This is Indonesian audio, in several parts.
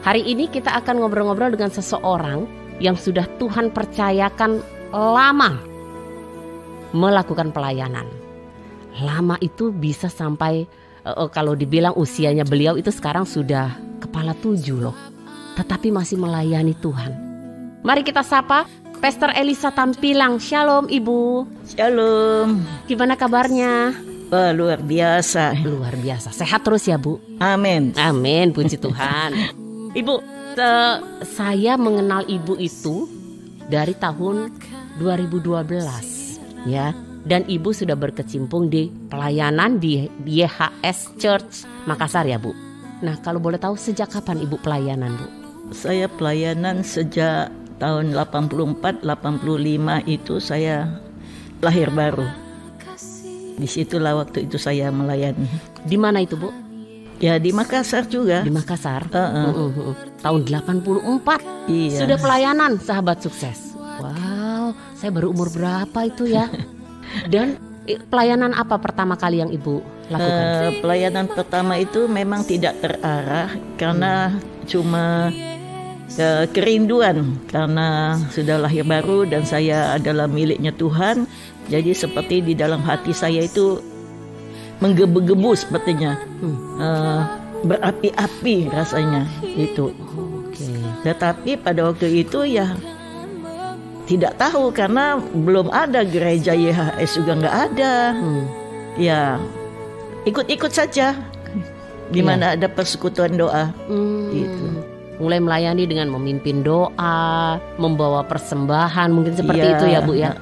Hari ini kita akan ngobrol-ngobrol dengan seseorang yang sudah Tuhan percayakan lama melakukan pelayanan. Lama itu bisa sampai, kalau dibilang usianya beliau itu sekarang sudah kepala 7 loh. Tetapi masih melayani Tuhan. Mari kita sapa Pastor Elisa Tampilang. Shalom Ibu. Shalom. Gimana kabarnya? Wah, luar biasa. Luar biasa. Sehat terus ya Bu? Amin. Amin, puji Tuhan. Ibu, saya mengenal Ibu itu dari tahun 2012 ya. Dan Ibu sudah berkecimpung di pelayanan di YHS Church Makassar ya Bu. Nah, kalau boleh tahu sejak kapan Ibu pelayanan Bu? Saya pelayanan sejak tahun 84-85 itu saya lahir baru. Disitulah waktu itu saya melayani. Di mana itu Bu? Ya di Makassar juga. Di Makassar. Tahun 84. Iya. Sudah pelayanan sahabat sukses. Wow, saya baru umur berapa itu ya? Dan pelayanan apa pertama kali yang Ibu lakukan? Pelayanan pertama itu memang tidak terarah karena cuma kerinduan karena sudah lahir baru dan saya adalah miliknya Tuhan. Jadi seperti di dalam hati saya itu menggebu-gebu sepertinya, berapi-api rasanya itu. Tetapi pada waktu itu ya tidak tahu karena belum ada gereja YHS juga nggak ada. Ya ikut-ikut saja di mana ada persekutuan doa. Gitu. Mulai melayani dengan memimpin doa, membawa persembahan, mungkin seperti itu ya Bu ya.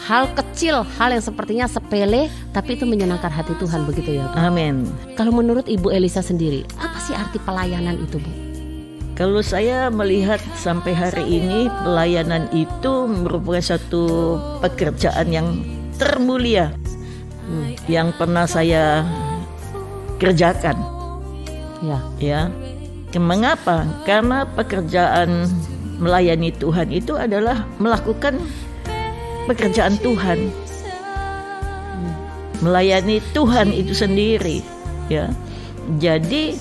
Hal kecil, hal yang sepertinya sepele, tapi itu menyenangkan hati Tuhan, begitu ya Bu? Amin. Kalau menurut Ibu Elisa sendiri, apa sih arti pelayanan itu Bu? Kalau saya melihat sampai hari ini, pelayanan itu merupakan satu pekerjaan yang termulia yang pernah saya kerjakan. Ya. Mengapa? Karena pekerjaan melayani Tuhan itu adalah melakukan pekerjaan Tuhan, melayani Tuhan itu sendiri, ya. Jadi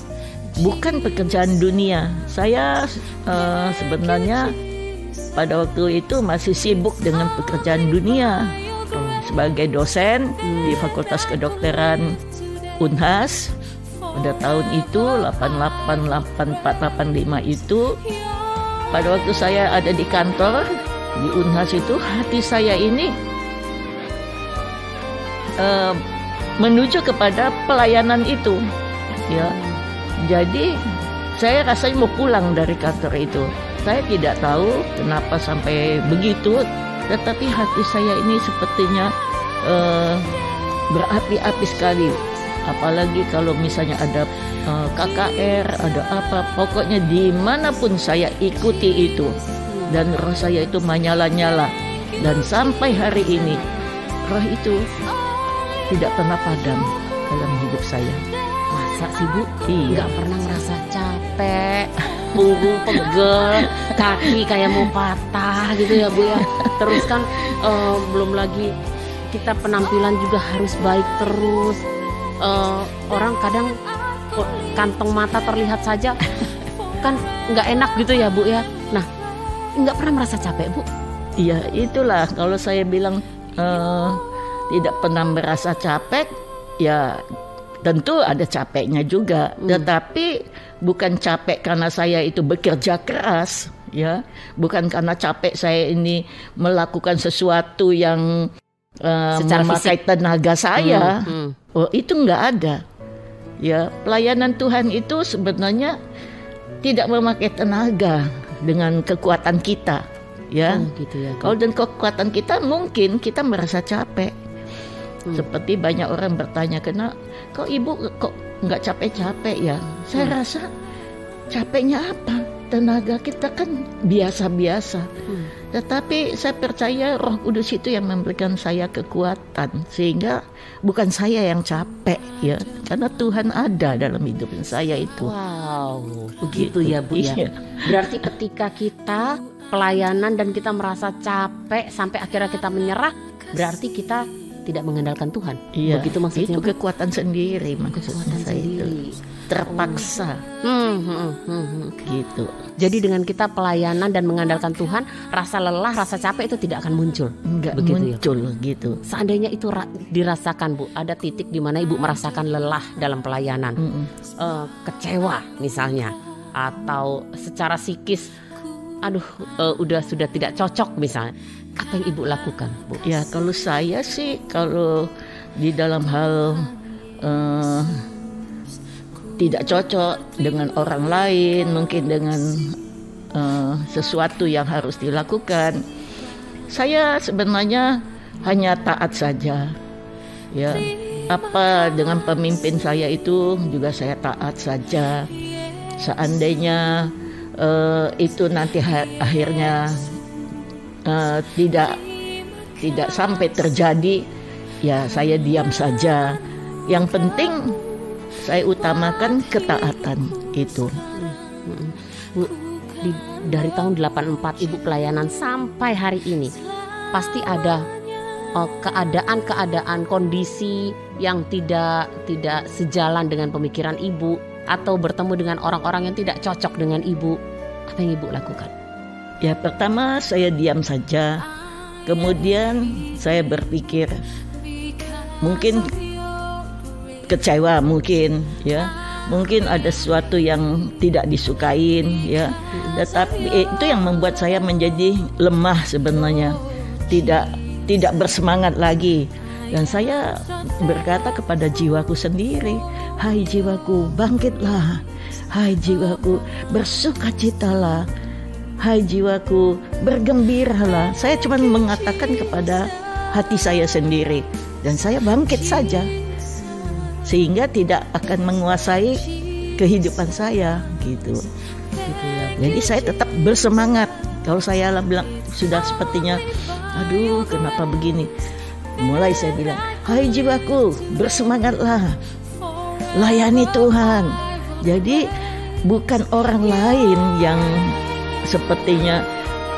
bukan pekerjaan dunia. Saya sebenarnya pada waktu itu masih sibuk dengan pekerjaan dunia sebagai dosen di Fakultas Kedokteran Unhas. Pada tahun itu 88, 84, 85 itu pada waktu saya ada di kantor di Unhas itu, hati saya ini menuju kepada pelayanan itu, ya. Jadi saya rasanya mau pulang dari kantor itu. Saya tidak tahu kenapa sampai begitu, tetapi hati saya ini sepertinya berapi-api sekali. Apalagi kalau misalnya ada KKR, ada apa, pokoknya dimanapun saya ikuti itu. Dan roh saya itu menyala-nyala. Dan sampai hari ini roh itu tidak pernah padam dalam hidup saya. Masa sih Bu? Iya. Gak pernah ngerasa capek, punggung pegel, kaki kayak mau patah gitu ya Bu ya. Terus kan belum lagi kita penampilan juga harus baik terus. Orang kadang kantong mata terlihat saja kan nggak enak gitu ya Bu ya. Nah, nggak pernah merasa capek Bu? Iya, itulah kalau saya bilang tidak pernah merasa capek, ya tentu ada capeknya juga. Tetapi bukan capek karena saya itu bekerja keras, ya. Bukan karena capek saya ini melakukan sesuatu yang memakai tenaga saya. Oh, itu nggak ada. Ya, pelayanan Tuhan itu sebenarnya tidak memakai tenaga dengan kekuatan kita, ya. Gitu ya. Kalau dengan kekuatan kita mungkin kita merasa capek. Seperti banyak orang bertanya, kok ibu kok nggak capek-capek ya? Saya rasa capeknya apa? Tenaga kita kan biasa-biasa. Tetapi saya percaya Roh Kudus itu yang memberikan saya kekuatan, sehingga bukan saya yang capek, ya, karena Tuhan ada dalam hidup saya itu. Wow, begitu ya Bu ya. Iya. Berarti ketika kita pelayanan dan kita merasa capek sampai akhirnya kita menyerah, berarti kita tidak mengandalkan Tuhan. Iya, Begitu maksudnya, itu kekuatan sendiri maksud kekuatan saya itu. sendiri. Terpaksa gitu. Jadi dengan kita pelayanan dan mengandalkan Tuhan, rasa lelah, rasa capek itu tidak akan muncul. Enggak Begitu muncul gitu. Seandainya itu dirasakan, Bu, ada titik di mana Ibu merasakan lelah dalam pelayanan, kecewa misalnya, atau secara psikis, sudah tidak cocok misalnya, apa yang Ibu lakukan, Bu? Ya kalau saya sih, kalau di dalam hal tidak cocok dengan orang lain, mungkin dengan sesuatu yang harus dilakukan, saya sebenarnya hanya taat saja. Ya, apa dengan pemimpin saya itu juga saya taat saja. Seandainya itu nanti akhirnya tidak sampai terjadi, ya saya diam saja. Yang penting saya utamakan ketaatan itu. Bu, dari tahun 84 Ibu pelayanan sampai hari ini, pasti ada keadaan-keadaan, kondisi yang tidak sejalan dengan pemikiran Ibu, atau bertemu dengan orang-orang yang tidak cocok dengan Ibu. Apa yang Ibu lakukan? Ya pertama saya diam saja. Kemudian saya berpikir, mungkin kecewa, mungkin ada sesuatu yang tidak disukain, ya. Tetapi itu yang membuat saya menjadi lemah sebenarnya, tidak bersemangat lagi. Dan saya berkata kepada jiwaku sendiri, hai jiwaku, bangkitlah. Hai jiwaku, bersukacitalah. Hai jiwaku, bergembiralah. Saya cuma mengatakan kepada hati saya sendiri, dan saya bangkit saja, sehingga tidak akan menguasai kehidupan saya gitu ya. Jadi saya tetap bersemangat. Kalau saya bilang sudah sepertinya, aduh kenapa begini, mulai saya bilang, hai jiwaku, bersemangatlah, layani Tuhan. Jadi bukan orang lain yang sepertinya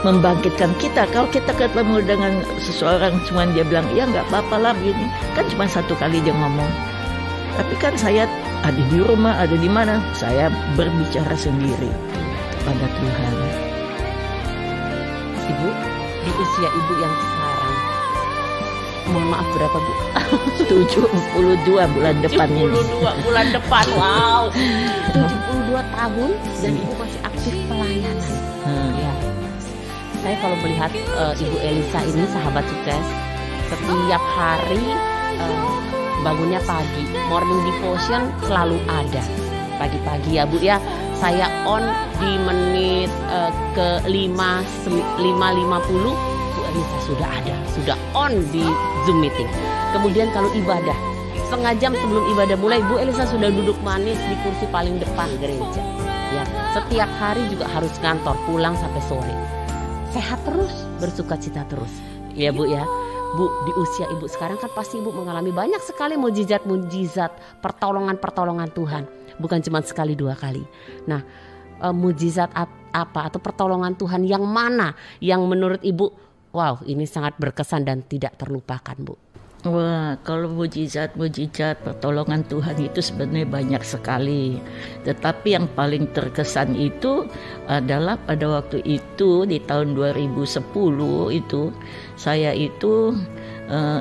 membangkitkan kita. Kalau kita ketemu dengan seseorang cuman dia bilang, ya nggak apa-apa lah begini, kan cuma satu kali dia ngomong. Tapi kan saya ada di rumah, ada di mana, saya berbicara sendiri kepada Tuhan. Ibu, di usia Ibu yang sekarang, mohon maaf berapa, Bu? 72 bulan depan ini. 72 bulan depan, wow. 72 tahun dan Ibu masih aktif pelayanan. Ya. Saya kalau melihat Ibu Elisa ini sahabat sukses, setiap hari bangunnya pagi, morning devotion selalu ada pagi-pagi ya Bu ya. Saya on di menit ke 5.50 Bu Elisa sudah ada, sudah on di Zoom meeting. Kemudian kalau ibadah, setengah jam sebelum ibadah mulai, Bu Elisa sudah duduk manis di kursi paling depan gereja. Ya, setiap hari juga harus kantor, pulang sampai sore. Sehat terus, bersukacita terus. Ya Bu ya. Bu, di usia Ibu sekarang kan pasti Ibu mengalami banyak sekali mujizat-mujizat, pertolongan-pertolongan Tuhan. Bukan cuma sekali dua kali. Nah, mujizat apa atau pertolongan Tuhan yang mana yang menurut Ibu, wow, ini sangat berkesan dan tidak terlupakan, Bu? Wah, kalau mujizat pertolongan Tuhan itu sebenarnya banyak sekali. Tetapi yang paling terkesan itu adalah pada waktu itu di tahun 2010 itu saya itu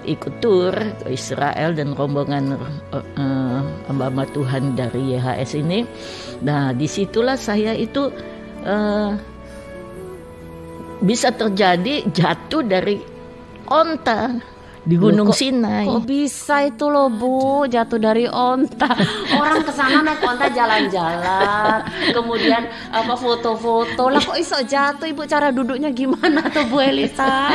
ikut tur ke Israel dan rombongan hamba Tuhan dari YHS ini. Nah, disitulah saya itu bisa terjadi jatuh dari onta di Gunung Sinai. Kok bisa itu loh Bu, jatuh dari onta? Orang kesana naik onta jalan-jalan, kemudian foto-foto lah, kok iso jatuh Ibu? Cara duduknya gimana tuh Bu Elisa?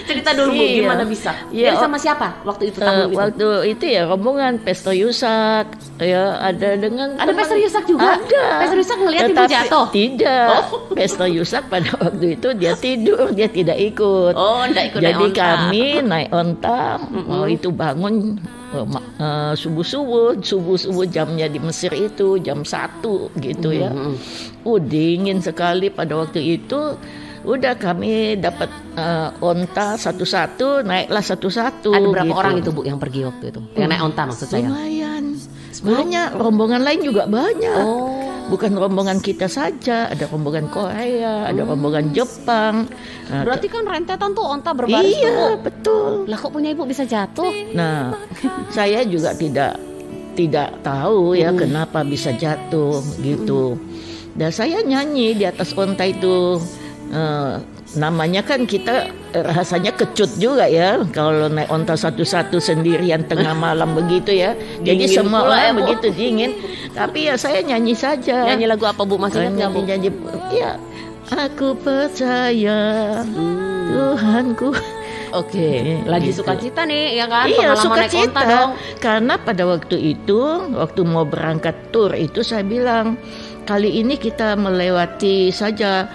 Cerita dulu Bu, gimana bisa? Iya. Sama siapa waktu itu? Waktu itu ya rombongan Pastor Yusak, ya ada Pastor Yusak juga? Ada. Pastor Yusak ngelihat Ibu jatuh? Tidak. Pastor Yusak pada waktu itu dia tidur, dia tidak ikut. Oh, tidak ikut. Jadi kami naik onta. Itu bangun subuh jamnya di Mesir itu jam 1 gitu ya. Dingin sekali pada waktu itu. Udah kami dapat onta satu-satu, naiklah satu-satu. Ada berapa gitu. orang itu Bu yang pergi waktu itu? Yang naik onta maksud saya? Lumayan. Banyak, rombongan lain juga banyak. Oh. Bukan rombongan kita saja, ada rombongan Korea, ada rombongan Jepang. Nah, Berarti kan rentetan tuh onta berbaris tuh, Bu. iya, betul. Lah kok punya Ibu bisa jatuh? Nah, saya juga tidak tahu ya kenapa bisa jatuh gitu. Dan saya nyanyi di atas onta itu. Namanya kan kita rasanya kecut juga ya kalau naik onta satu-satu sendirian tengah malam begitu ya. Jadi Dingin semua pula orang ya, Bu. begitu dingin. Tapi ya saya nyanyi saja. Nyanyi lagu apa Bu? Masih ingat nggak Bu? Nyanyi, ya. Aku percaya Tuhanku. Oke, lagi Gitu. sukacita nih ya kan? Iya, Pengalaman naik onta sukacita. dong. Karena pada waktu itu, waktu mau berangkat tur itu saya bilang, kali ini kita melewati saja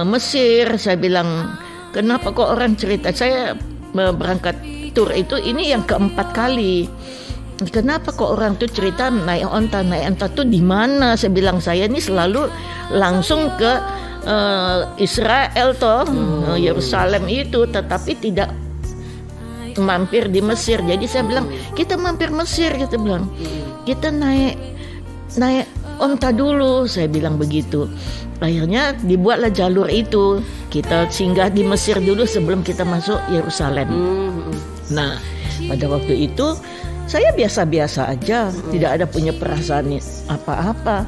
Mesir. Saya bilang, kenapa kok orang cerita saya berangkat tur itu ini yang keempat kali. Kenapa kok orang tuh cerita naik onta tuh di mana? Saya bilang saya ini selalu langsung ke Israel toh, Yerusalem itu, tetapi tidak mampir di Mesir. Jadi saya bilang kita mampir Mesir, kita bilang kita naik onta dulu, saya bilang begitu. Akhirnya dibuatlah jalur itu, kita singgah di Mesir dulu sebelum kita masuk Yerusalem. Nah, pada waktu itu saya biasa-biasa aja, tidak ada punya perasaan apa-apa.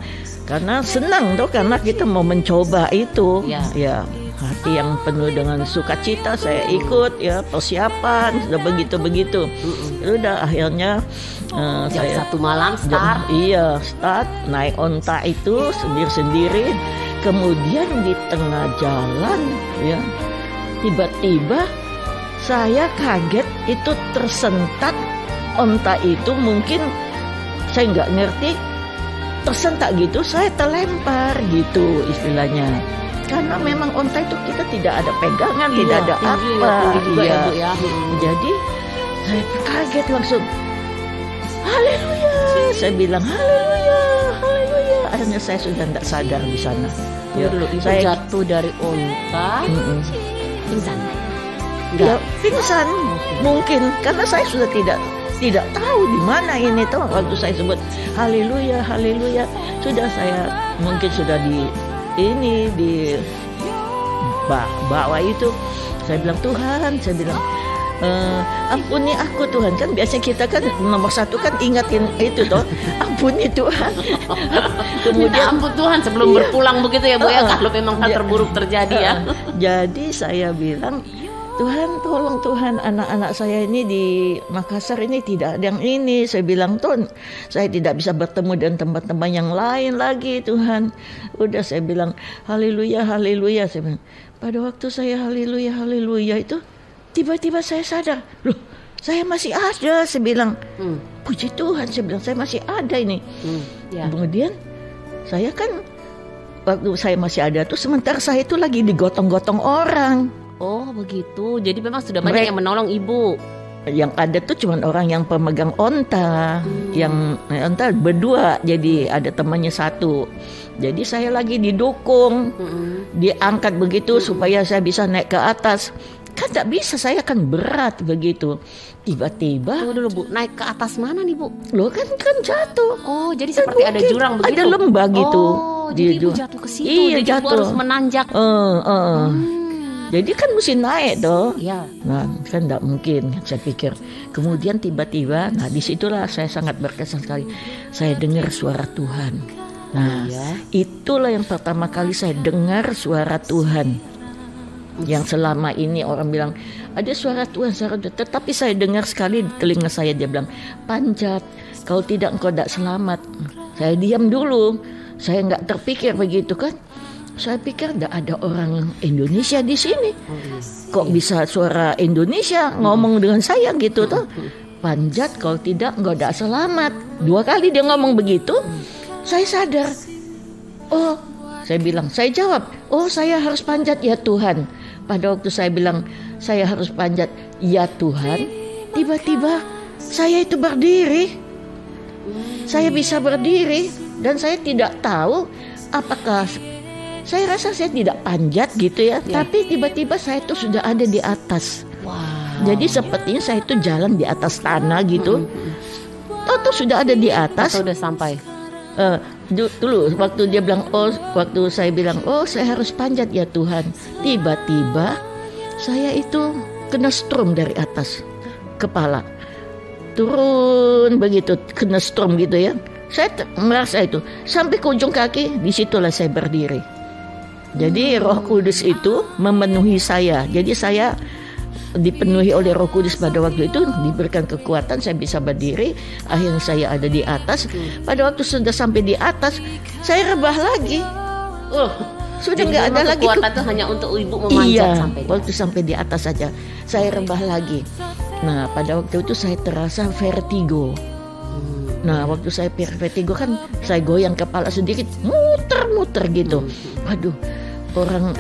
Karena senang tuh, karena kita mau mencoba itu, ya hati yang penuh dengan sukacita saya ikut ya, persiapan sudah begitu. Udah akhirnya saya satu malam start. Start naik onta itu sendiri. Kemudian di tengah jalan ya tiba-tiba saya kaget, itu tersentak onta itu, mungkin saya nggak ngerti, tersentak gitu, saya terlempar gitu istilahnya. Karena memang onta itu kita tidak ada pegangan, tidak ada apa. Ya, Bu, ya. Jadi saya kaget langsung. Haleluya, saya bilang haleluya. Akhirnya saya sudah tidak sadar di sana. Dulu itu saya jatuh dari onta, pingsan. Ya, pingsan mungkin karena saya sudah tidak tahu di mana ini tuh. Waktu saya sebut haleluya, sudah saya mungkin sudah di bawah itu. Saya bilang Tuhan, ampuni aku Tuhan. Kan biasanya kita kan nomor satu kan ingatin itu toh, ampuni Tuhan. Kemudian ampun Tuhan sebelum berpulang begitu ya Bu ya, kalau memang hal terburuk terjadi ya. Jadi saya bilang, Tuhan tolong Tuhan, anak-anak saya ini di Makassar ini tidak ada yang ini. Saya bilang Tuhan, saya tidak bisa bertemu dengan teman-teman yang lain lagi Tuhan. Udah saya bilang haleluya. Saya bilang, pada waktu saya haleluya itu tiba-tiba saya sadar, loh saya masih ada. Saya bilang puji Tuhan, saya bilang saya masih ada ini. Kemudian saya kan waktu saya masih ada tuh, sementara saya itu lagi digotong-gotong orang. Oh begitu, jadi memang sudah banyak yang menolong Ibu. Yang ada tuh cuma orang yang pemegang onta, yang onta berdua, jadi ada temannya satu. Jadi saya lagi didukung, diangkat begitu supaya saya bisa naik ke atas. Kan tak bisa, saya kan berat begitu. Tiba-tiba Tunggu dulu Bu, naik ke atas mana nih Bu? Loh kan jatuh. Oh jadi seperti ada jurang begitu? Ada lembah gitu. Oh jadi Ibu jatuh ke situ. Iya, jadi jatuh. Ibu harus menanjak. Jadi kan mesti naik toh. Ya. Nah kan tidak mungkin, saya pikir. Kemudian tiba-tiba, nah disitulah saya sangat berkesan sekali. Saya dengar suara Tuhan. Nah itulah yang pertama kali saya dengar suara Tuhan. Yang selama ini orang bilang ada suara Tuhan, tetapi saya dengar sekali di telinga saya, dia bilang panjat, kalau tidak engkau tidak selamat. Saya diam dulu, saya nggak terpikir begitu kan. Saya pikir tidak ada orang Indonesia di sini. Kok bisa suara Indonesia ngomong dengan saya gitu tuh? Panjat, kalau tidak engkau tidak selamat. 2 kali dia ngomong begitu. Saya sadar. Oh, saya bilang, saya jawab, oh saya harus panjat ya Tuhan. Pada waktu saya bilang saya harus panjat ya Tuhan, tiba-tiba saya itu berdiri. Saya bisa berdiri dan saya tidak tahu apakah Saya rasa saya tidak panjat gitu ya, tapi tiba-tiba saya tuh sudah ada di atas. Jadi sepertinya saya itu jalan di atas tanah gitu. Tuh sudah ada di atas. Atau udah sampai? Dulu waktu dia bilang waktu saya bilang saya harus panjat ya Tuhan. Tiba-tiba saya itu kena strom dari atas kepala. Turun begitu, kena strom gitu ya. Saya merasa itu sampai ke ujung kaki, disitulah saya berdiri. Jadi Roh Kudus itu memenuhi saya. Jadi saya dipenuhi oleh Roh Kudus pada waktu itu, diberikan kekuatan, saya bisa berdiri. Akhirnya saya ada di atas. Pada waktu sudah sampai di atas, saya rebah lagi. Sudah nggak ada lagi. Kekuatan itu hanya untuk ibu memanjat sampai. Waktu sampai di atas saja, saya rebah lagi. Nah, pada waktu itu saya terasa vertigo. Nah, waktu saya vertigo kan, saya goyang kepala sedikit, muter-muter gitu. Waduh, orang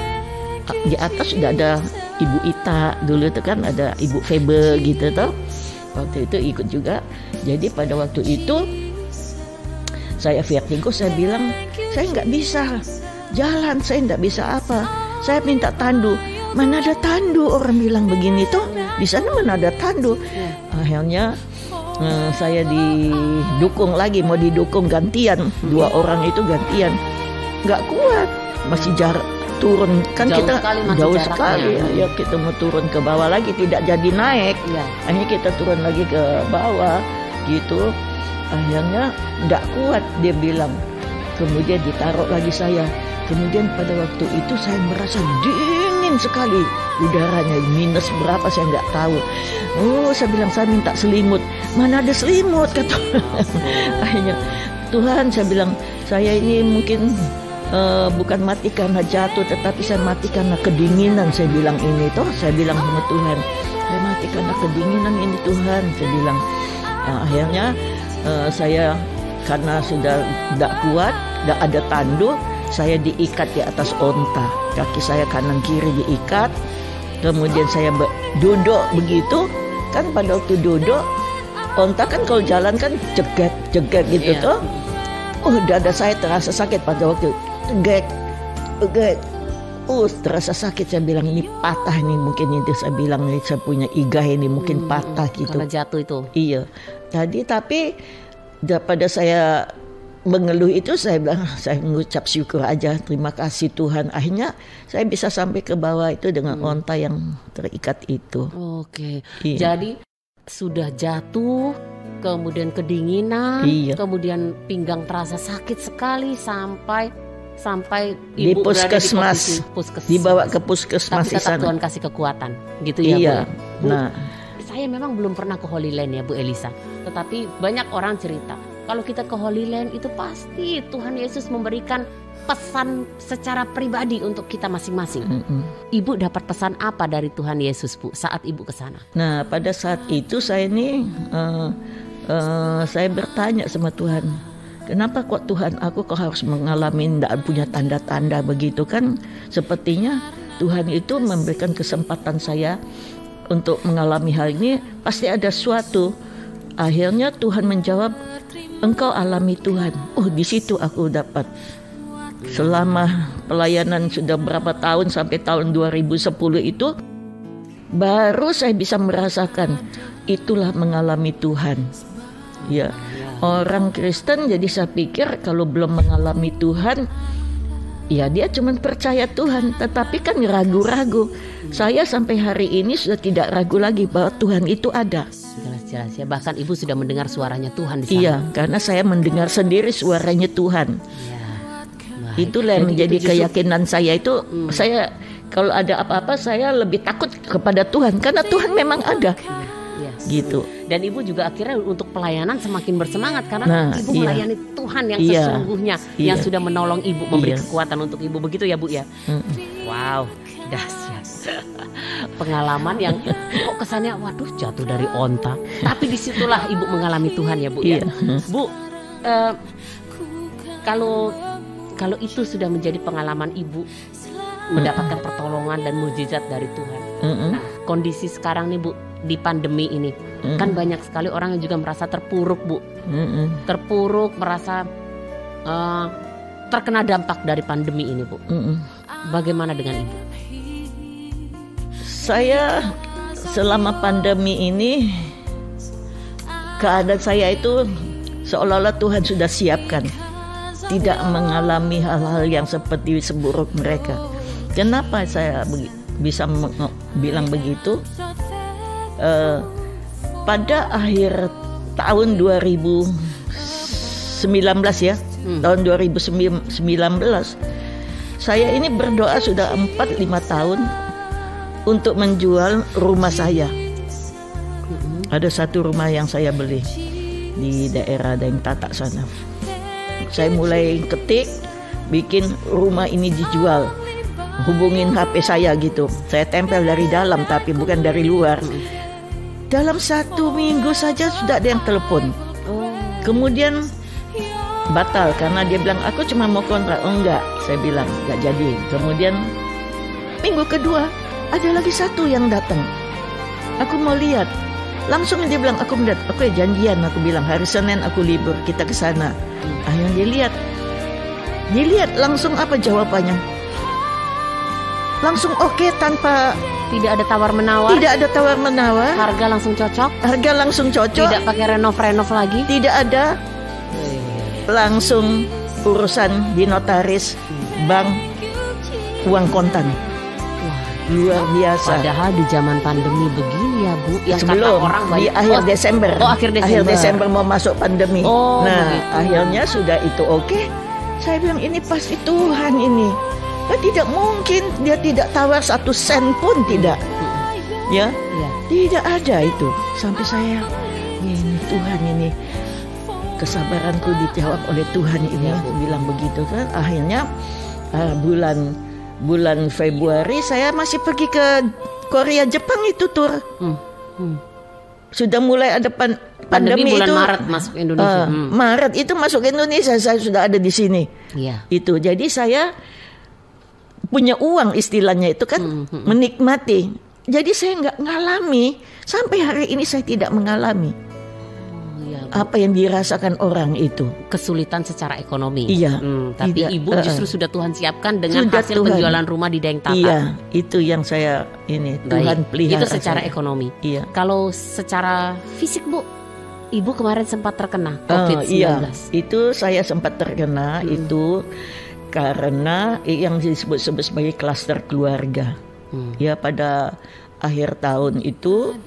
di atas sudah ada Ibu Ita, dulu itu kan ada Ibu Febe gitu toh. Waktu itu ikut juga. Jadi pada waktu itu saya vertigo, saya bilang saya nggak bisa jalan, saya nggak bisa apa. Saya minta tandu. Mana ada tandu, orang bilang begini toh. Di sana mana ada tandu. Akhirnya saya didukung lagi, mau didukung gantian, 2 orang itu gantian. Nggak kuat, masih jarak turun kan, jauh kita jauh sekali ya, kita mau turun ke bawah lagi tidak jadi naik. Akhirnya kita turun lagi ke bawah gitu. Akhirnya nggak kuat dia bilang. Kemudian ditaruh lagi saya. Kemudian pada waktu itu saya merasa dingin sekali, udaranya minus berapa saya nggak tahu. Saya bilang saya minta selimut. Mana ada selimut kata. Akhirnya Tuhan, saya bilang saya ini mungkin bukan mati karena jatuh, tetapi saya mati karena kedinginan. Saya bilang ini toh, saya bilang sama Tuhan, saya mati karena kedinginan ini Tuhan, saya bilang. Akhirnya saya karena sudah tidak kuat, tidak ada tandu, saya diikat di atas onta, kaki saya kanan kiri diikat. Kemudian saya duduk begitu kan, pada waktu duduk onta kan kalau jalan kan jegat gitu toh. Dada saya terasa sakit pada waktu gegek. Terasa sakit. Saya bilang ini patah nih, mungkin itu saya bilang ini saya punya iga ini mungkin patah gitu. Karena jatuh itu. Iya. Tapi pada saya mengeluh itu, saya bilang saya mengucap syukur aja, terima kasih Tuhan. Akhirnya saya bisa sampai ke bawah itu dengan onta yang terikat itu. Oke. Jadi sudah jatuh, kemudian kedinginan, kemudian pinggang terasa sakit sekali sampai di ibu puskesmas, dibawa ke puskesmas. Tapi tetap Tuhan kasih kekuatan, gitu ya Bu. Nah, saya memang belum pernah ke Holy Land ya Bu Elisa, tetapi banyak orang cerita kalau kita ke Holy Land itu pasti Tuhan Yesus memberikan pesan secara pribadi untuk kita masing-masing. Ibu dapat pesan apa dari Tuhan Yesus Bu saat ibu ke sana? Nah, pada saat itu saya ini saya bertanya sama Tuhan, kenapa kok Tuhan aku kok harus mengalami tidak punya tanda-tanda begitu kan? Sepertinya Tuhan itu memberikan kesempatan saya untuk mengalami hal ini, pasti ada suatu. Akhirnya Tuhan menjawab, engkau alami Tuhan. Di situ aku dapat. Selama pelayanan sudah berapa tahun sampai tahun 2010 itu, baru saya bisa merasakan itulah mengalami Tuhan. Ya, orang Kristen jadi saya pikir kalau belum mengalami Tuhan, ya dia cuma percaya Tuhan, tetapi kan ragu-ragu. Saya sampai hari ini sudah tidak ragu lagi bahwa Tuhan itu ada. Jelas ya, bahkan ibu sudah mendengar suaranya Tuhan di sana. Iya, karena saya mendengar sendiri suaranya Tuhan. Itulah yang menjadi keyakinan saya itu. Saya kalau ada apa-apa saya lebih takut kepada Tuhan karena Tuhan memang ada. Gitu. Dan ibu juga akhirnya untuk pelayanan semakin bersemangat karena ibu melayani Tuhan yang sesungguhnya, yang sudah menolong ibu, memberi kekuatan untuk ibu, begitu ya Bu ya. Wow, dahsyat. Pengalaman yang kok kesannya waduh jatuh dari onta, tapi disitulah ibu mengalami Tuhan ya Bu ya. Bu, kalau itu sudah menjadi pengalaman ibu mendapatkan pertolongan dan mukjizat dari Tuhan. Nah, kondisi sekarang nih Bu, di pandemi ini kan banyak sekali orang yang juga merasa terpuruk Bu. Terpuruk, merasa terkena dampak dari pandemi ini, Bu. Bagaimana dengan Ibu? Saya selama pandemi ini, keadaan saya itu seolah-olah Tuhan sudah siapkan, tidak mengalami hal-hal yang seperti seburuk mereka. Kenapa saya bisa bilang begitu? Pada akhir tahun 2019 ya, tahun 2019, saya ini berdoa sudah 4-5 tahun untuk menjual rumah saya. Ada satu rumah yang saya beli di daerah Daeng Tatak sana. Saya mulai ketik, bikin rumah ini dijual. Hubungin HP saya gitu. Saya tempel dari dalam tapi bukan dari luar. Dalam 1 minggu saja sudah ada yang telepon. Kemudian batal karena dia bilang aku cuma mau kontrak. Oh enggak, saya bilang enggak jadi. Kemudian minggu kedua ada lagi satu yang datang. Aku mau lihat. Langsung dia bilang aku melihat. Aku ya janjian, aku bilang hari Senin aku libur, kita ke sana. Akhirnya dilihat. Dilihat langsung apa jawabannya? Langsung oke, tanpa Tidak ada tawar-menawar. Tidak ada tawar-menawar. Harga langsung cocok. Harga langsung cocok. Tidak pakai renov-renov lagi. Tidak ada. Langsung urusan di notaris, bank, uang kontan. Luar biasa. Padahal di zaman pandemi begini ya, Bu. Yang sebelum kata orang di akhir Desember. Akhir Desember mau masuk pandemi. Nah, begitu. Akhirnya sudah itu oke. Saya bilang ini pasti Tuhan ini. Tidak mungkin dia tidak tawar 1 sen pun tidak. Ya. Tidak ada itu. Sampai saya ini Tuhan ini. Kesabaranku dijawab oleh Tuhan ini. Aku bilang begitu kan. Akhirnya bulan Februari saya masih pergi ke Korea Jepang itu tur. Sudah mulai ada pandemi bulan itu. Maret masuk Indonesia. Maret itu masuk Indonesia, saya sudah ada di sini. Itu jadi saya punya uang istilahnya itu kan, menikmati. Jadi saya nggak ngalami sampai hari ini, saya tidak mengalami apa yang dirasakan orang itu, kesulitan secara ekonomi. Tapi tidak, Ibu justru sudah Tuhan siapkan dengan hasil Tuhan. penjualan rumah di Daeng Tatak. Iya, itu yang saya ini Tuhan pelihara. Itu secara ekonomi. Kalau secara fisik, Bu, Ibu kemarin sempat terkena COVID-19. Itu saya sempat terkena itu karena yang disebut sebagai klaster keluarga. Ya, pada akhir tahun itu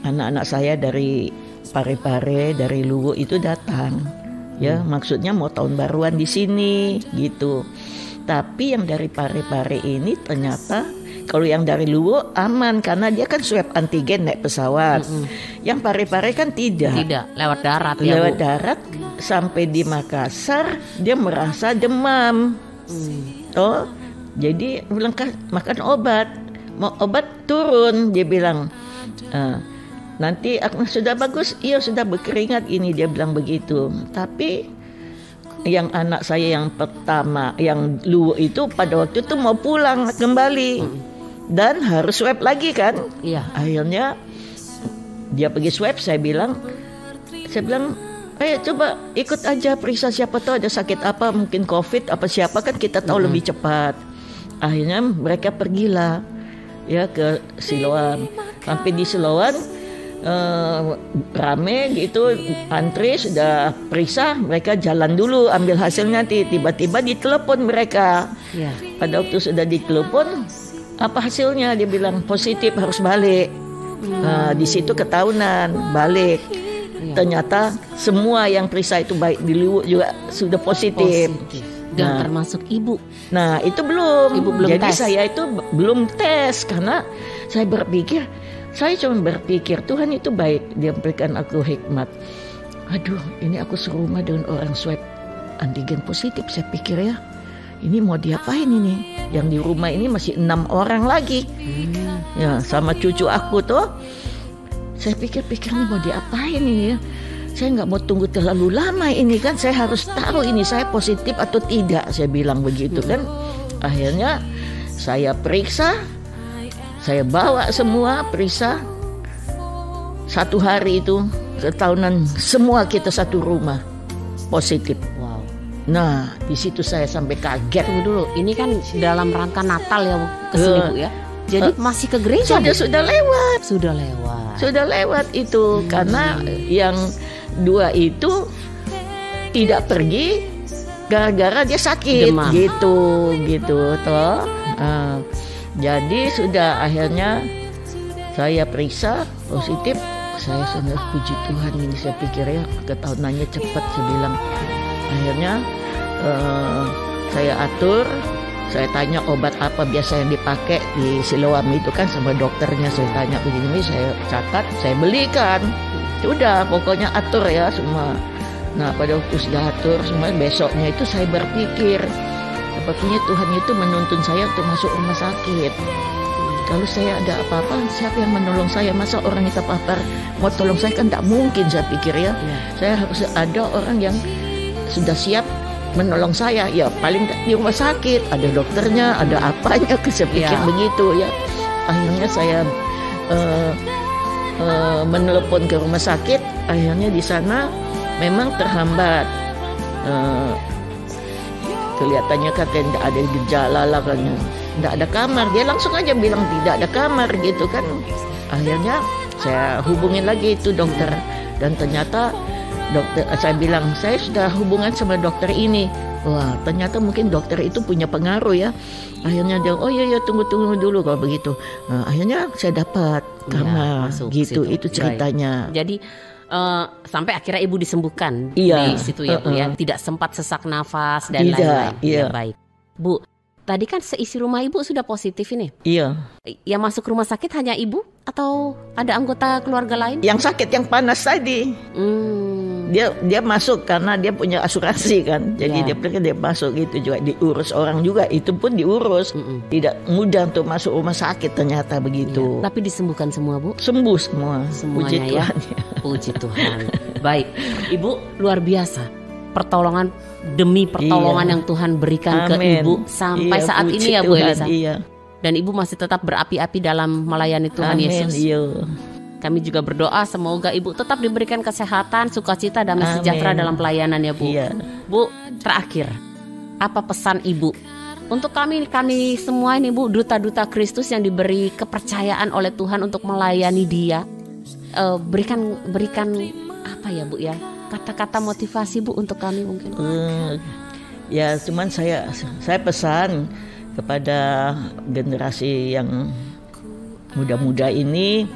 anak-anak saya dari Parepare, dari Luwu itu datang. Ya, maksudnya mau tahun baruan di sini gitu. Tapi yang dari Parepare ini ternyata kalau yang dari Luwu aman karena dia kan swab antigen naik pesawat. Yang Parepare kan tidak. Tidak, lewat darat ya, lewat Bu. darat sampai di Makassar dia merasa demam. Jadi bilang makan obat. Mau obat turun, dia bilang. Nanti aku sudah bagus, iya sudah berkeringat ini, dia bilang begitu. Tapi yang anak saya yang pertama, yang Luwu itu pada waktu itu mau pulang kembali dan harus swab lagi kan. Akhirnya dia pergi swab, saya bilang, ayo coba ikut aja periksa, siapa tahu ada sakit apa, mungkin COVID apa siapa kan kita tahu lebih cepat. Akhirnya mereka pergilah ya ke Siloam. Sampai di Siloam rame gitu, antri sudah periksa, mereka jalan dulu ambil hasilnya. Tiba-tiba ditelepon mereka. Pada waktu sudah ditelepon, apa hasilnya? Dia bilang positif, harus balik. Di situ ketahuan balik. Ternyata semua yang periksa itu baik di Luwu juga sudah positif. Dan termasuk Ibu. Nah itu belum. Ibu belum Jadi tes. saya itu belum tes karena saya berpikir. Saya cuma berpikir Tuhan itu baik, dia berikan aku hikmat. Aduh, ini aku serumah dengan orang swab antigen positif. Saya pikir ya, ini mau diapain ini? Yang di rumah ini masih 6 orang lagi. Ya, sama cucu aku tuh. Saya pikir-pikir ini mau diapain ini ya? Saya nggak mau tunggu terlalu lama ini kan. Saya harus tahu ini saya positif atau tidak. Saya bilang begitu kan. Akhirnya saya periksa. Saya bawa semua periksa. 1 hari itu setahunan semua kita satu rumah positif. Wow. Nah, di situ saya sampai kaget. Tunggu dulu, ini kan dalam rangka Natal ya Bu, kesini Bu ya. Jadi masih ke gereja Bu? Sudah lewat. Sudah lewat Itu karena yang 2 itu tidak pergi gara-gara dia sakit. Demam. Gitu toh. Jadi sudah akhirnya saya periksa positif. Saya sudah puji Tuhan, ini saya pikir ya ketahunannya cepat, saya bilang. Akhirnya saya atur, saya tanya obat apa biasa yang dipakai di Siloam itu kan sama dokternya, saya tanya begini, saya catat, saya belikan. Udah pokoknya atur ya semua. Nah pada waktu sudah atur semua, besoknya itu saya berpikir sepertinya Tuhan itu menuntun saya untuk masuk rumah sakit. Kalau saya ada apa-apa, siapa yang menolong saya? Masa orang yang terpapar mau tolong saya, kan tak mungkin, saya pikir ya. Saya harus ada orang yang sudah siap menolong saya. Ya paling di rumah sakit ada dokternya, ada apanya, saya pikir begitu ya. Akhirnya saya menelepon ke rumah sakit. Akhirnya di sana memang terhambat. Kelihatannya katanya tidak ada gejala lah, katanya tidak ada kamar. Dia langsung aja bilang tidak ada kamar gitu kan. Akhirnya saya hubungin lagi itu dokter, dan ternyata dokter, saya bilang saya sudah hubungan sama dokter ini. Wah ternyata mungkin dokter itu punya pengaruh ya. Akhirnya dia oh iya tunggu dulu kalau begitu. Nah, akhirnya saya dapat kamar gitu. Itu ceritanya. Jadi sampai akhirnya Ibu disembuhkan di situ ya Bu ya. Tidak sempat sesak nafas dan lain-lain. Ya, baik Bu. Tadi kan seisi rumah Ibu sudah positif ini. Iya. Yang masuk rumah sakit hanya Ibu atau ada anggota keluarga lain? Yang sakit yang panas tadi. Dia masuk karena dia punya asuransi kan. Jadi dia masuk gitu juga, diurus orang juga, itu pun diurus. Tidak mudah untuk masuk rumah sakit ternyata begitu. Tapi disembuhkan semua Bu? Sembuh semua. Semuanya Puji ya. Tuhan. Puji Tuhan. Baik, Ibu luar biasa. Pertolongan demi pertolongan yang Tuhan berikan ke Ibu sampai saat ini ya Bu Elisa. Dan Ibu masih tetap berapi-api dalam melayani Tuhan Yesus. Kami juga berdoa semoga Ibu tetap diberikan kesehatan, sukacita, damai sejahtera dalam pelayanan ya Bu. Bu, terakhir, apa pesan Ibu untuk kami semua ini Bu, duta-duta Kristus yang diberi kepercayaan oleh Tuhan untuk melayani Dia? Berikan apa ya Bu ya? Kata-kata motivasi Bu untuk kami mungkin. Ya cuman saya pesan kepada generasi yang muda-muda ini,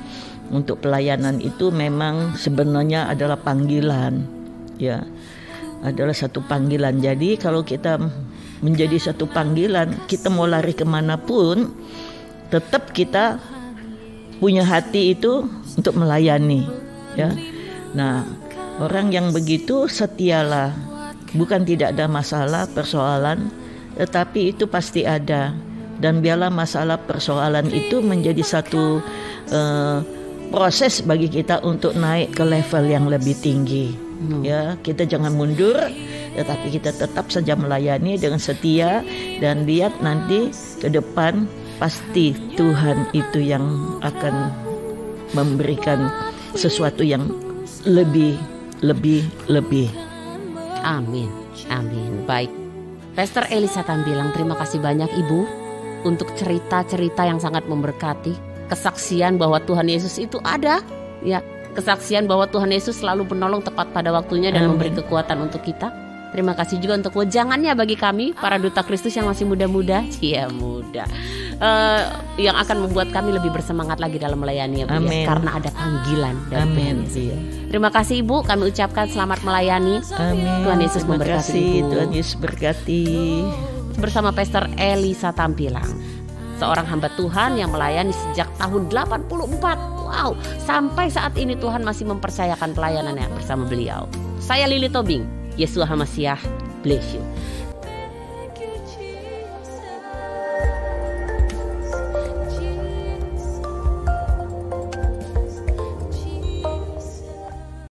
untuk pelayanan itu memang sebenarnya adalah panggilan. Ya, adalah satu panggilan. Jadi kalau kita menjadi satu panggilan, kita mau lari kemanapun, tetap kita punya hati itu untuk melayani. Ya, nah orang yang begitu setialah, bukan tidak ada masalah persoalan, tetapi itu pasti ada. Dan biarlah masalah persoalan itu menjadi satu proses bagi kita untuk naik ke level yang lebih tinggi. Ya, kita jangan mundur, tetapi kita tetap saja melayani dengan setia, dan lihat nanti ke depan pasti Tuhan itu yang akan memberikan sesuatu yang lebih. Amin. Baik, Pastor Elisa Tambilang, terima kasih banyak Ibu untuk cerita-cerita yang sangat memberkati. Kesaksian bahwa Tuhan Yesus itu ada, ya, kesaksian bahwa Tuhan Yesus selalu menolong tepat pada waktunya dan memberi kekuatan untuk kita. Terima kasih juga untuk wejangannya bagi kami para duta Kristus yang masih muda-muda, yang akan membuat kami lebih bersemangat lagi dalam melayani ya Bu, ya, karena ada panggilan dari Tuhan Yesus. Terima kasih Ibu, kami ucapkan selamat melayani. Tuhan Yesus memberkati Ibu. Tuhan Yesus berkati. Bersama Pastor Elisa Tambilang, seorang hamba Tuhan yang melayani sejak tahun 84. Wow, sampai saat ini Tuhan masih mempercayakan pelayanannya bersama beliau. Saya Lili Tobing, Yeshua HaMashiach, bless you.